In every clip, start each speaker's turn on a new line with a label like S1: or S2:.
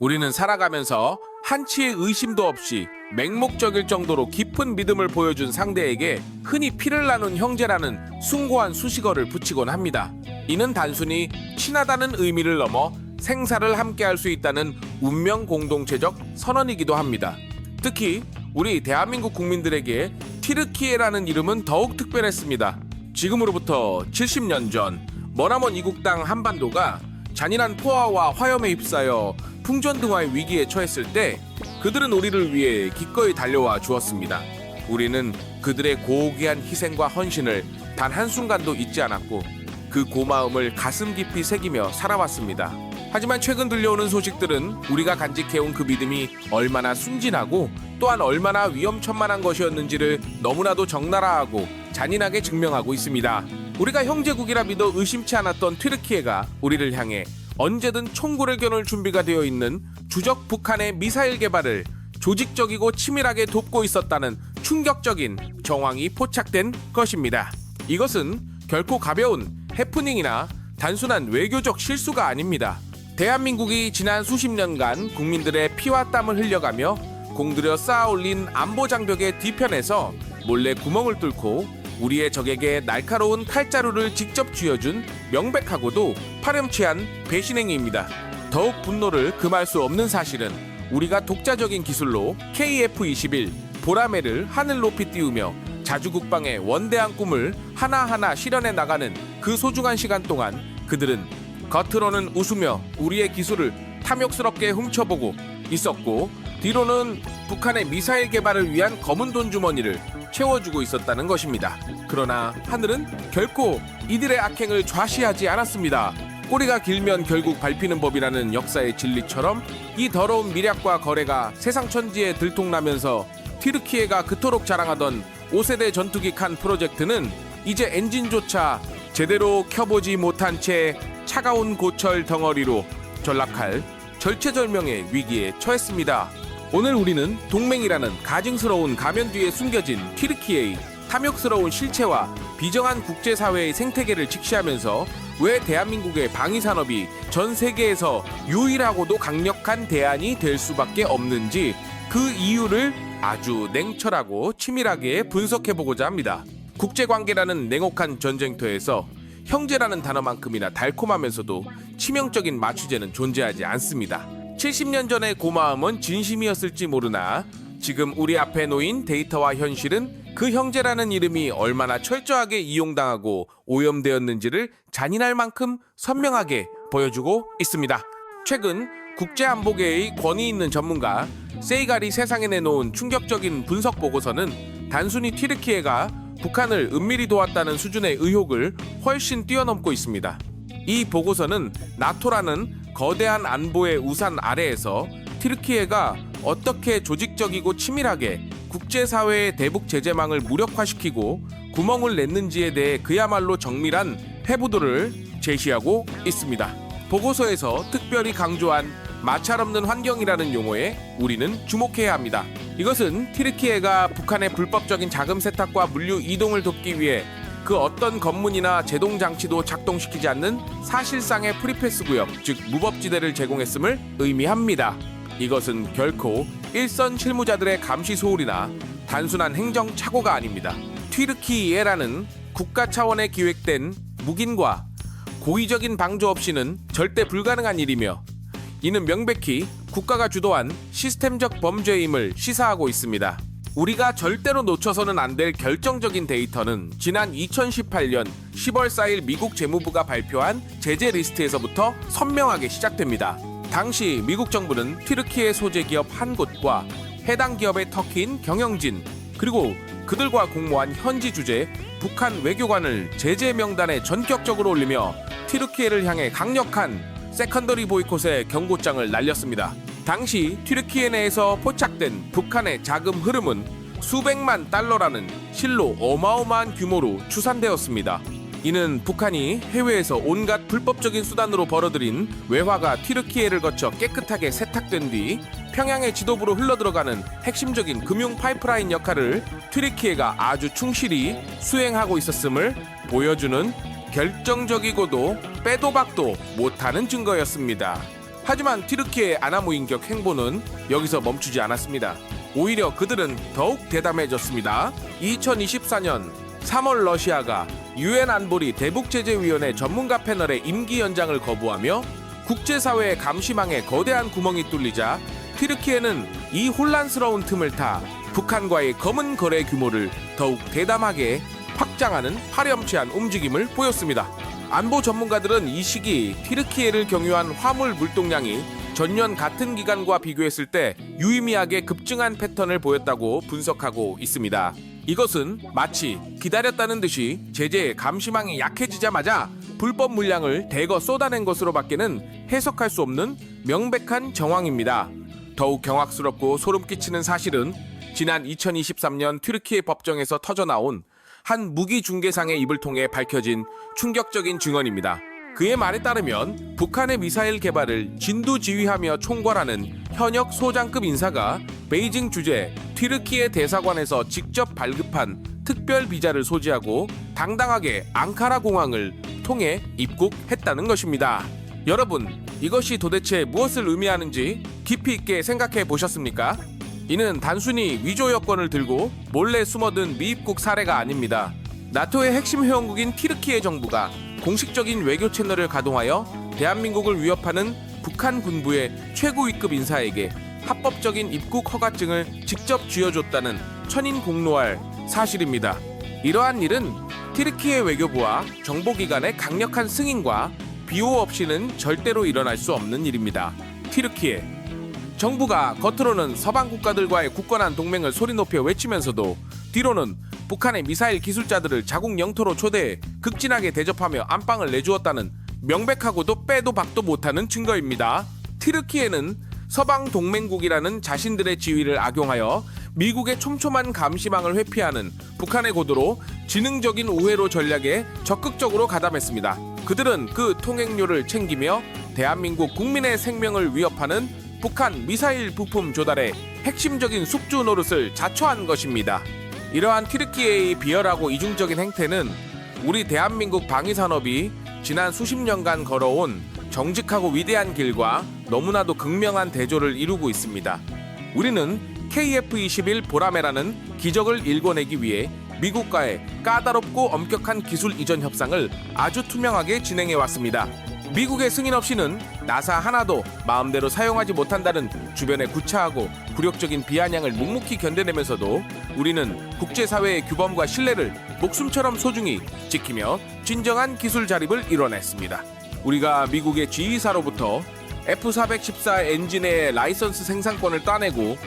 S1: 우리는 살아가면서 한치의 의심도 없이 맹목적일 정도로 깊은 믿음을 보여준 상대에게 흔히 피를 나눈 형제라는 숭고한 수식어를 붙이곤 합니다. 이는 단순히 친하다는 의미를 넘어 생사를 함께할 수 있다는 운명 공동체적 선언이기도 합니다. 특히 우리 대한민국 국민들에게 튀르키예라는 이름은 더욱 특별했습니다. 지금으로부터 70년 전 머나먼 이국 땅 한반도가 잔인한 포화와 화염에 휩싸여 풍전등화의 위기에 처했을 때 그들은 우리를 위해 기꺼이 달려와 주었습니다. 우리는 그들의 고귀한 희생과 헌신을 단 한순간도 잊지 않았고 그 고마움을 가슴 깊이 새기며 살아왔습니다. 하지만 최근 들려오는 소식들은 우리가 간직해온 그 믿음이 얼마나 순진하고 또한 얼마나 위험천만한 것이었는지를 너무나도 적나라하고 잔인하게 증명하고 있습니다. 우리가 형제국이라 믿어 의심치 않았던 튀르키예가 우리를 향해 언제든 총구를 겨눌 준비가 되어 있는 주적 북한의 미사일 개발을 조직적이고 치밀하게 돕고 있었다는 충격적인 정황이 포착된 것입니다. 이것은 결코 가벼운 해프닝이나 단순한 외교적 실수가 아닙니다. 대한민국이 지난 수십 년간 국민들의 피와 땀을 흘려가며 공들여 쌓아올린 안보 장벽의 뒤편에서 몰래 구멍을 뚫고 우리의 적에게 날카로운 칼자루를 직접 쥐어준 명백하고도 파렴치한 배신행위입니다. 더욱 분노를 금할 수 없는 사실은 우리가 독자적인 기술로 KF-21 보라매를 하늘 높이 띄우며 자주국방의 원대한 꿈을 하나하나 실현해 나가는 그 소중한 시간 동안 그들은 겉으로는 웃으며 우리의 기술을 탐욕스럽게 훔쳐보고 있었고 뒤로는 북한의 미사일 개발을 위한 검은 돈 주머니를 채워주고 있었다는 것입니다. 그러나 하늘은 결코 이들의 악행을 좌시하지 않았습니다. 꼬리가 길면 결국 밟히는 법이라는 역사의 진리처럼 이 더러운 미략과 거래가 세상 천지에 들통나면서 튀르키예가 그토록 자랑하던 5세대 전투기 칸 프로젝트는 이제 엔진조차 제대로 켜보지 못한 채 차가운 고철 덩어리로 전락할 절체절명의 위기에 처했습니다. 오늘 우리는 동맹이라는 가증스러운 가면 뒤에 숨겨진 튀르키예의 탐욕스러운 실체와 비정한 국제사회의 생태계를 직시하면서 왜 대한민국의 방위산업이 전 세계에서 유일하고도 강력한 대안이 될 수밖에 없는지 그 이유를 아주 냉철하고 치밀하게 분석해보고자 합니다. 국제관계라는 냉혹한 전쟁터에서 형제라는 단어만큼이나 달콤하면서도 치명적인 마취제는 존재하지 않습니다. 70년 전의 고마움은 진심이었을지 모르나 지금 우리 앞에 놓인 데이터와 현실은 그 형제라는 이름이 얼마나 철저하게 이용당하고 오염되었는지를 잔인할 만큼 선명하게 보여주고 있습니다. 최근 국제안보계의 권위 있는 전문가 세이갈이 세상에 내놓은 충격적인 분석 보고서는 단순히 튀르키예가 북한을 은밀히 도왔다는 수준의 의혹을 훨씬 뛰어넘고 있습니다. 이 보고서는 나토라는 거대한 안보의 우산 아래에서 튀르키예가 어떻게 조직적이고 치밀하게 국제사회의 대북 제재망을 무력화시키고 구멍을 냈는지에 대해 그야말로 정밀한 해부도를 제시하고 있습니다. 보고서에서 특별히 강조한 마찰없는 환경이라는 용어에 우리는 주목해야 합니다. 이것은 튀르키예가 북한의 불법적인 자금 세탁과 물류 이동을 돕기 위해 그 어떤 검문이나 제동 장치도 작동시키지 않는 사실상의 프리패스 구역, 즉 무법지대를 제공했음을 의미합니다. 이것은 결코 일선 실무자들의 감시 소홀이나 단순한 행정 착오가 아닙니다. 튀르키예라는 국가 차원에 기획된 묵인과 고의적인 방조 없이는 절대 불가능한 일이며 이는 명백히 국가가 주도한 시스템적 범죄임을 시사하고 있습니다. 우리가 절대로 놓쳐서는 안 될 결정적인 데이터는 지난 2018년 10월 4일 미국 재무부가 발표한 제재 리스트에서부터 선명하게 시작됩니다. 당시 미국 정부는 튀르키예 소재 기업 한 곳과 해당 기업의 터키인 경영진 그리고 그들과 공모한 현지 주재 북한 외교관을 제재 명단에 전격적으로 올리며 튀르키예를 향해 강력한 세컨더리 보이콧의 경고장을 날렸습니다. 당시 튀르키예 내에서 포착된 북한의 자금 흐름은 수백만 달러라는 실로 어마어마한 규모로 추산되었습니다. 이는 북한이 해외에서 온갖 불법적인 수단으로 벌어들인 외화가 튀르키예를 거쳐 깨끗하게 세탁된 뒤 평양의 지도부로 흘러들어가는 핵심적인 금융 파이프라인 역할을 튀르키예가 아주 충실히 수행하고 있었음을 보여주는 결정적이고도 빼도 박도 못하는 증거였습니다. 하지만 튀르키예의 아나무인격 행보는 여기서 멈추지 않았습니다. 오히려 그들은 더욱 대담해졌습니다. 2024년 3월 러시아가 유엔 안보리 대북제재위원회 전문가 패널의 임기 연장을 거부하며 국제사회의 감시망에 거대한 구멍이 뚫리자 튀르키예는 이 혼란스러운 틈을 타 북한과의 검은 거래 규모를 더욱 대담하게 확장하는 파렴치한 움직임을 보였습니다. 안보 전문가들은 이 시기 튀르키예를 경유한 화물 물동량이 전년 같은 기간과 비교했을 때 유의미하게 급증한 패턴을 보였다고 분석하고 있습니다. 이것은 마치 기다렸다는 듯이 제재 감시망이 약해지자마자 불법 물량을 대거 쏟아낸 것으로 밖에는 해석할 수 없는 명백한 정황입니다. 더욱 경악스럽고 소름 끼치는 사실은 지난 2023년 튀르키예 법정에서 터져나온 한 무기 중개상의 입을 통해 밝혀진 충격적인 증언입니다. 그의 말에 따르면 북한의 미사일 개발을 진두지휘하며 총괄하는 현역 소장급 인사가 베이징 주재 튀르키예 대사관에서 직접 발급한 특별 비자를 소지하고 당당하게 앙카라 공항을 통해 입국했다는 것입니다. 여러분, 이것이 도대체 무엇을 의미하는지 깊이 있게 생각해 보셨습니까? 이는 단순히 위조 여권을 들고 몰래 숨어든 미입국 사례가 아닙니다. 나토의 핵심 회원국인 튀르키예 정부가 공식적인 외교 채널을 가동하여 대한민국을 위협하는 북한 군부의 최고위급 인사에게 합법적인 입국 허가증을 직접 쥐어줬다는 천인공노할 사실입니다. 이러한 일은 튀르키예 외교부와 정보기관의 강력한 승인과 비호 없이는 절대로 일어날 수 없는 일입니다. 튀르키예 정부가 겉으로는 서방 국가들과의 굳건한 동맹을 소리 높여 외치면서도 뒤로는 북한의 미사일 기술자들을 자국 영토로 초대해 극진하게 대접하며 안방을 내주었다는 명백하고도 빼도 박도 못하는 증거입니다. 튀르키예는 서방 동맹국이라는 자신들의 지위를 악용하여 미국의 촘촘한 감시망을 회피하는 북한의 고도로 지능적인 우회로 전략에 적극적으로 가담했습니다. 그들은 그 통행료를 챙기며 대한민국 국민의 생명을 위협하는 북한 미사일 부품 조달의 핵심적인 숙주 노릇을 자초한 것입니다. 이러한 튀르키예의 비열하고 이중적인 행태는 우리 대한민국 방위산업이 지난 수십 년간 걸어온 정직하고 위대한 길과 너무나도 극명한 대조를 이루고 있습니다. 우리는 KF-21 보라매라는 기적을 일궈내기 위해 미국과의 까다롭고 엄격한 기술 이전 협상을 아주 투명하게 진행해 왔습니다. 미국의 승인 없이는 나사 하나도 마음대로 사용하지 못한다는 주변의 구차하고 굴욕적인 비아냥을 묵묵히 견뎌내면서도 우리는 국제사회의 규범과 신뢰를 목숨처럼 소중히 지키며 진정한 기술 자립을 이뤄냈습니다. 우리가 미국의 지휘사로부터 F-414 엔진의 라이선스 생산권을 따내고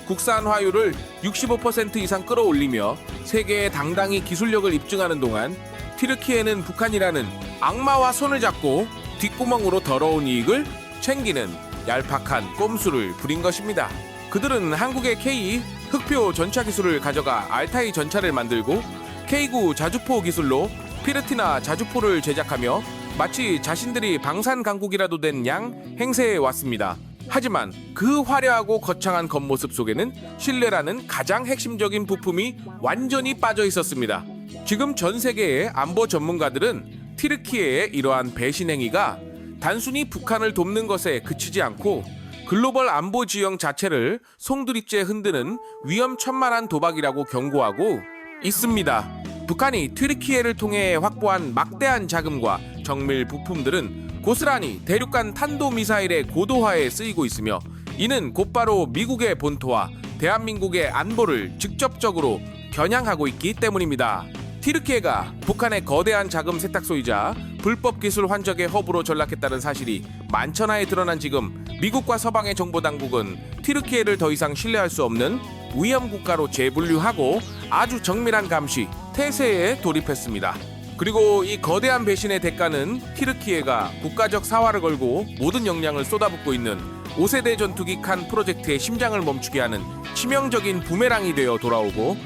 S1: 국산 화율을 65% 이상 끌어올리며 세계에 당당히 기술력을 입증하는 동안 튀르키예는 북한이라는 악마와 손을 잡고 뒷구멍으로 더러운 이익을 챙기는 얄팍한 꼼수를 부린 것입니다. 그들은 한국의 K 흑표 전차 기술을 가져가 알타이 전차를 만들고 K9 자주포 기술로 피르티나 자주포를 제작하며 마치 자신들이 방산 강국이라도 된 양 행세해 왔습니다. 하지만 그 화려하고 거창한 겉모습 속에는 신뢰라는 가장 핵심적인 부품이 완전히 빠져 있었습니다. 지금 전 세계의 안보 전문가들은 튀르키예의 이러한 배신 행위가 단순히 북한을 돕는 것에 그치지 않고 글로벌 안보 지형 자체를 송두리째 흔드는 위험천만한 도박이라고 경고하고 있습니다. 북한이 튀르키예를 통해 확보한 막대한 자금과 정밀 부품들은 고스란히 대륙간 탄도미사일의 고도화에 쓰이고 있으며 이는 곧바로 미국의 본토와 대한민국의 안보를 직접적으로 겨냥하고 있기 때문입니다. 튀르키예가 북한의 거대한 자금 세탁소이자 불법 기술 환적의 허브로 전락했다는 사실이 만천하에 드러난 지금 미국과 서방의 정보당국은 튀르키예를 더 이상 신뢰할 수 없는 위험 국가로 재분류하고 아주 정밀한 감시, 태세에 돌입했습니다. 그리고 이 거대한 배신의 대가는 튀르키예가 국가적 사활을 걸고 모든 역량을 쏟아붓고 있는 5세대 전투기 칸 프로젝트의 심장을 멈추게 하는 치명적인 부메랑이 되어 돌아오고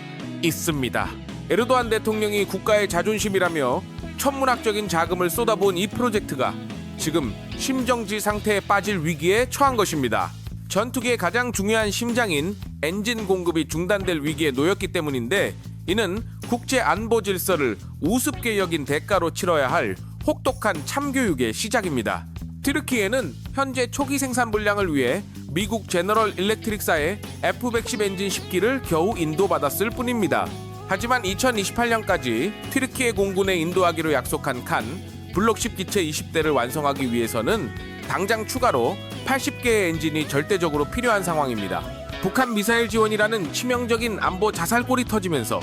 S1: 있습니다. 에르도안 대통령이 국가의 자존심이라며 천문학적인 자금을 쏟아부은 이 프로젝트가 지금 심정지 상태에 빠질 위기에 처한 것입니다. 전투기의 가장 중요한 심장인 엔진 공급이 중단될 위기에 놓였기 때문인데 이는 국제 안보 질서를 우습게 여긴 대가로 치러야 할 혹독한 참교육의 시작입니다. 튀르키예는 현재 초기 생산 물량을 위해 미국 제너럴 일렉트릭사의 F110 엔진 10기를 겨우 인도받았을 뿐입니다. 하지만 2028년까지 튀르키예 공군에 인도하기로 약속한 칸 블록 10 기체 20대를 완성하기 위해서는 당장 추가로 80개의 엔진이 절대적으로 필요한 상황입니다. 북한 미사일 지원이라는 치명적인 안보 자살골이 터지면서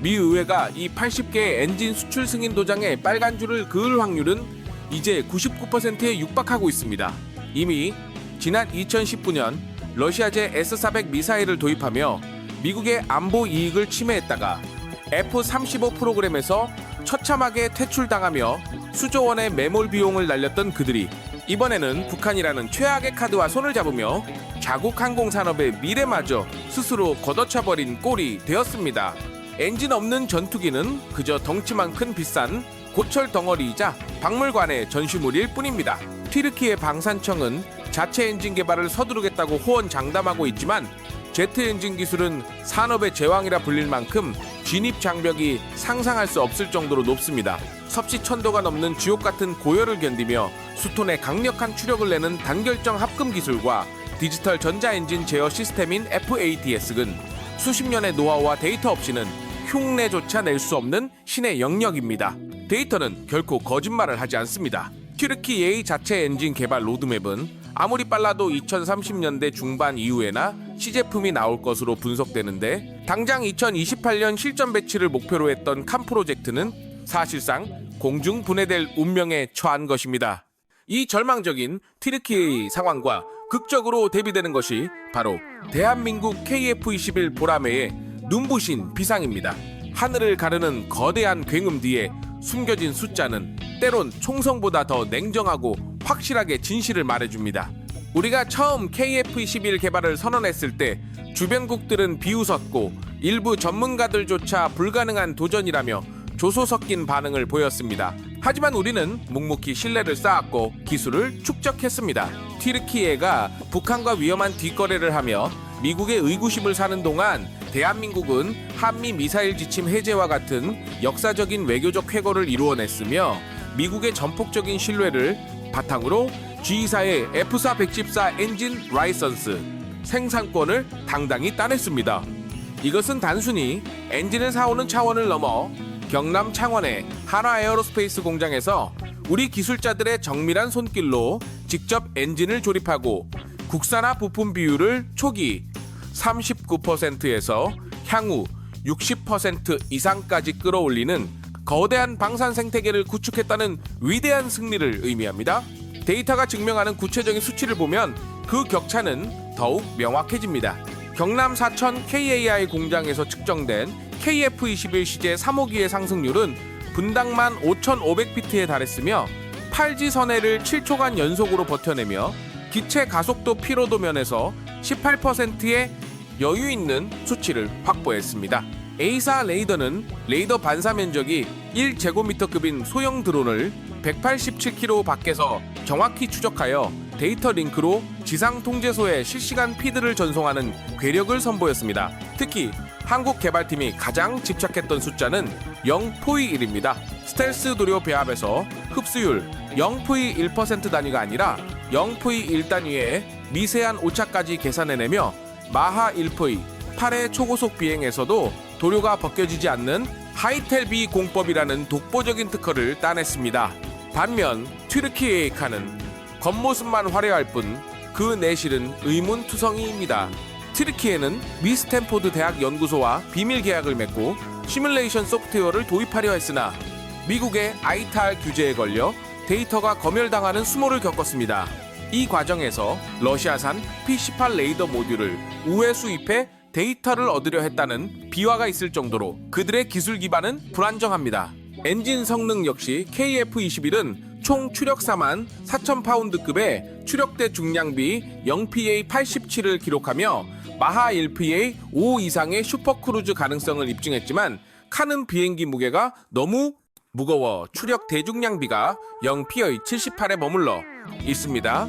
S1: 미 의회가 이 80개의 엔진 수출 승인 도장에 빨간 줄을 그을 확률은 이제 99%에 육박하고 있습니다. 이미 지난 2019년 러시아제 S-400 미사일을 도입하며 미국의 안보 이익을 침해했다가 F-35 프로그램에서 처참하게 퇴출당하며 수조 원의 매몰 비용을 날렸던 그들이 이번에는 북한이라는 최악의 카드와 손을 잡으며 자국 항공산업의 미래마저 스스로 걷어차버린 꼴이 되었습니다. 엔진 없는 전투기는 그저 덩치만 큰 비싼 고철 덩어리이자 박물관의 전시물일 뿐입니다. 튀르키예 방산청은 자체 엔진 개발을 서두르겠다고 호언장담하고 있지만 제트 엔진 기술은 산업의 제왕이라 불릴 만큼 진입 장벽이 상상할 수 없을 정도로 높습니다. 섭씨 1000도가 넘는 지옥 같은 고열을 견디며 수톤의 강력한 추력을 내는 단결정 합금 기술과 디지털 전자엔진 제어 시스템인 FATS는 수십 년의 노하우와 데이터 없이는 흉내조차 낼 수 없는 신의 영역입니다. 데이터는 결코 거짓말을 하지 않습니다. 튀르키예의 자체 엔진 개발 로드맵은 아무리 빨라도 2030년대 중반 이후에나 시제품이 나올 것으로 분석되는데 당장 2028년 실전 배치를 목표로 했던 칸 프로젝트는 사실상 공중 분해될 운명에 처한 것입니다. 이 절망적인 튀르키예의 상황과 극적으로 대비되는 것이 바로 대한민국 KF-21 보라매의 눈부신 비상입니다. 하늘을 가르는 거대한 굉음 뒤에 숨겨진 숫자는 때론 총성보다 더 냉정하고 확실하게 진실을 말해줍니다. 우리가 처음 KF-21 개발을 선언했을 때 주변국들은 비웃었고 일부 전문가들조차 불가능한 도전이라며 조소 섞인 반응을 보였습니다. 하지만 우리는 묵묵히 신뢰를 쌓았고 기술을 축적했습니다. 튀르키예가 북한과 위험한 뒷거래를 하며 미국의 의구심을 사는 동안 대한민국은 한미 미사일 지침 해제와 같은 역사적인 외교적 쾌거를 이루어냈으며 미국의 전폭적인 신뢰를 바탕으로 G사의 F4 114 엔진 라이선스 생산권을 당당히 따냈습니다. 이것은 단순히 엔진을 사오는 차원을 넘어 경남 창원의 한화에어로스페이스 공장에서 우리 기술자들의 정밀한 손길로 직접 엔진을 조립하고 국산화 부품 비율을 초기 39%에서 향후 60% 이상까지 끌어올리는 거대한 방산 생태계를 구축했다는 위대한 승리를 의미합니다. 데이터가 증명하는 구체적인 수치를 보면 그 격차는 더욱 명확해집니다. 경남 사천 KAI 공장에서 측정된 KF-21 시제 3호기의 상승률은 분당만 5,500피트에 달했으며 8지 선해를 7초간 연속으로 버텨내며 기체 가속도 피로도 면에서 18%의 여유 있는 수치를 확보했습니다. A사 레이더는 레이더 반사 면적이 1제곱미터급인 소형 드론을 187km 밖에서 정확히 추적하여 데이터 링크로 지상 통제소에 실시간 피드를 전송하는 괴력을 선보였습니다. 특히 한국 개발팀이 가장 집착했던 숫자는 0.1입니다. 스텔스 도료 배합에서 흡수율 0.1% 단위가 아니라 0.1 단위의 미세한 오차까지 계산해내며 마하 1포의 8회 초고속 비행에서도 도료가 벗겨지지 않는 하이텔비 공법이라는 독보적인 특허를 따냈습니다. 반면 튀르키예의 칸은 겉모습만 화려할 뿐 그 내실은 의문투성이입니다. 튀르키예는 미 스탠포드 대학 연구소와 비밀 계약을 맺고 시뮬레이션 소프트웨어를 도입하려 했으나 미국의 아이탈 규제에 걸려 데이터가 검열당하는 수모를 겪었습니다. 이 과정에서 러시아산 P18 레이더 모듈을 우회 수입해 데이터를 얻으려 했다는 비화가 있을 정도로 그들의 기술 기반은 불안정합니다. 엔진 성능 역시 KF-21은 총 추력사만 4,000파운드급의 추력대 중량비 0PA87을 기록하며 마하 1PA 5 이상의 슈퍼크루즈 가능성을 입증했지만 칸은 비행기 무게가 너무 무거워 추력 대중량비가 0PA 78에 머물러 있습니다.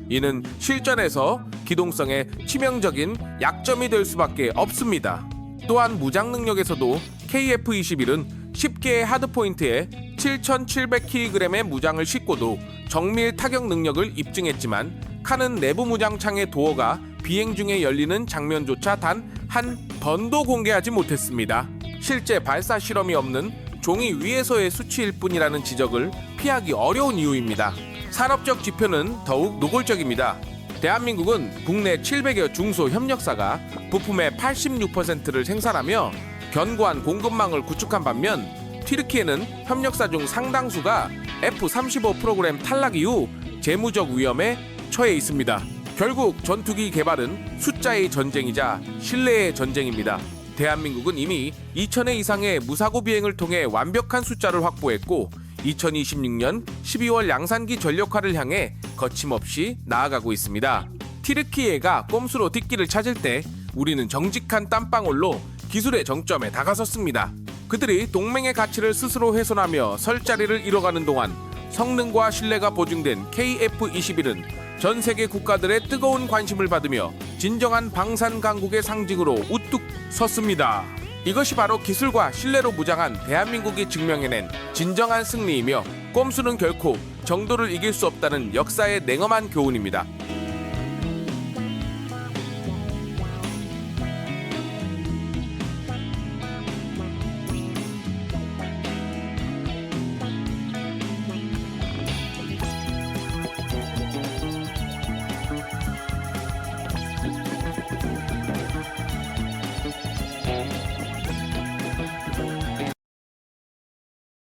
S1: 이는 실전에서 기동성에 치명적인 약점이 될 수밖에 없습니다. 또한 무장 능력에서도 KF-21은 10개의 하드포인트에 7,700kg의 무장을 싣고도 정밀 타격 능력을 입증했지만 칸은 내부 무장창의 도어가 비행 중에 열리는 장면조차 단 한 번도 공개하지 못했습니다. 실제 발사 실험이 없는 종이 위에서의 수치일 뿐이라는 지적을 피하기 어려운 이유입니다. 산업적 지표는 더욱 노골적입니다. 대한민국은 국내 700여 중소 협력사가 부품의 86%를 생산하며 견고한 공급망을 구축한 반면 튀르키예는 협력사 중 상당수가 F-35 프로그램 탈락 이후 재무적 위험에 처해 있습니다. 결국 전투기 개발은 숫자의 전쟁이자 신뢰의 전쟁입니다. 대한민국은 이미 2,000회 이상의 무사고 비행을 통해 완벽한 숫자를 확보했고 2026년 12월 양산기 전력화를 향해 거침없이 나아가고 있습니다. 튀르키예가 꼼수로 뒷길을 찾을 때 우리는 정직한 땀방울로 기술의 정점에 다가섰습니다. 그들이 동맹의 가치를 스스로 훼손하며 설 자리를 잃어가는 동안 성능과 신뢰가 보증된 KF-21은 전 세계 국가들의 뜨거운 관심을 받으며 진정한 방산 강국의 상징으로 우뚝 섰습니다. 이것이 바로 기술과 신뢰로 무장한 대한민국이 증명해낸 진정한 승리이며 꼼수는 결코 정도를 이길 수 없다는 역사의 냉엄한 교훈입니다.